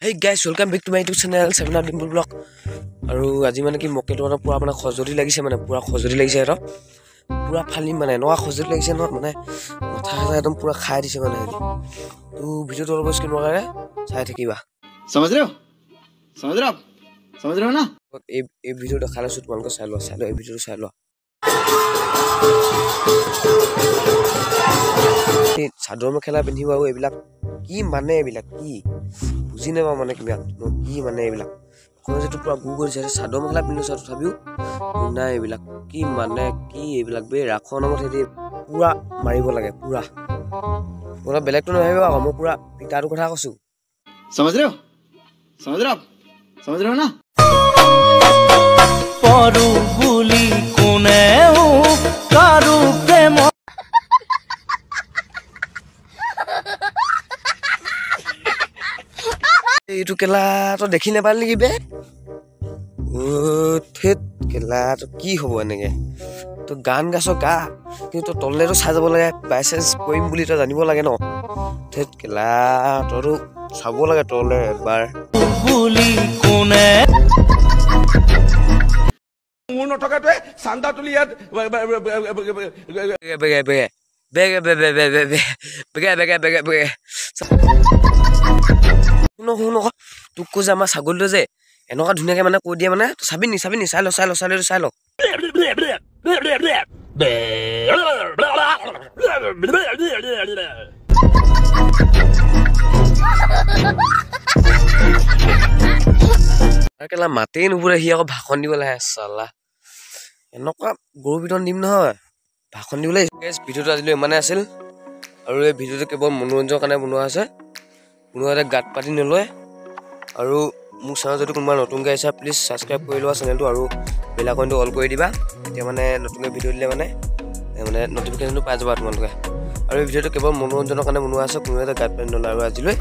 Hey guys, welcome back to my YouTube channel 7 Dimple Vlog. আৰু আজি মানে কি মকেটো মানে পুৰা মানে খজৰি লাগিছে মানে পুৰা খজৰি লাগিছে আৰু পুৰা ফালি মানে নয়া খজৰি লাগিছে ন মানে মাথা একদম পুৰা খাই দিছে মানে তো ভিডিওটো অলপ স্কিপ নকৰে চাই থাকিবা समझ रहे हो ना এই ভিডিও দেখালে সুত তোমালোকে চাই লোৱা এই ভিডিওটো চাই লোৱা এই চাদৰ মেখেলা পিন্ধিব আৰু এইবিলাক কি মানে এইবিলাক কি বুজি নাপাওঁ মানে কিবা কি মানে এইবিলাক মই যেটো পুৰা গু কৰিছে চাদৰ মেখেলা পিন্ধিছে তথাপিও নাই এইবিলাক কি মানে কি এইবিলাক বে ৰাখৰ নামত হেৰি পুৰা মাৰিব লাগে পুৰা পুৰা বেলেগটো নহয় আকৌ মই পুৰা পিতাটো কথা কৈছো समझ रहे हो ना পৰু বুলি কোনেও কাৰো প্ৰেম এইটো কেলা তো দেখি নেপাল নেকি বে থেত কেলা তো কি হ'ব এনেকে তো গান গাছ গা কিন্তু তললেতো চাই যাব লাগে বাইচেন্স কৰিম বুলি তো জানিব লাগে ন থেত কেলা তোৰো চাব লাগে তললে এবাৰ বুলি কোনে মোৰ নথকাটোৱে চান্দা তুলি ইয়াত বেগে শুনো তোক কৈ যে আমাৰ ছাগলীটো যে এনেকুৱা ধুনীয়াকে মানে কৈ দিয়ে মানে চাবি নি চাই ল কেলা মাতেই নুপুৰে সি আকৌ ভাষণ দিব লাগে চালা এনেকুৱা গৰু পিটন দিম নহয় ভাষণ দিবলৈ ভিডিঅ'টো আজিলৈ ইমানে আছিল আৰু এই ভিডিঅ'টো কেৱল মনোৰঞ্জনৰ কাৰণে বনোৱা হৈছে কোনো এটা গাত পাতি নলয় আৰু মোৰ চেনেল যদি কোনোবা নতুনকৈ আহিছে প্লিজ ছাবস্ক্ৰাইব কৰি লোৱা চেনেলটো আৰু বেল আইকনটো অল কৰি দিবা তেতিয়া মানে নতুনকৈ ভিডিঅ' দিলে মানে নটিফিকেশ্যনটো পাই যাবা তোমালোকে আৰু এই ভিডিঅ'টো কেৱল মনোৰঞ্জনৰ কাৰণে বনোৱা আছে কোনো এটা গাত পাতি নলয় আৰু আজিলৈ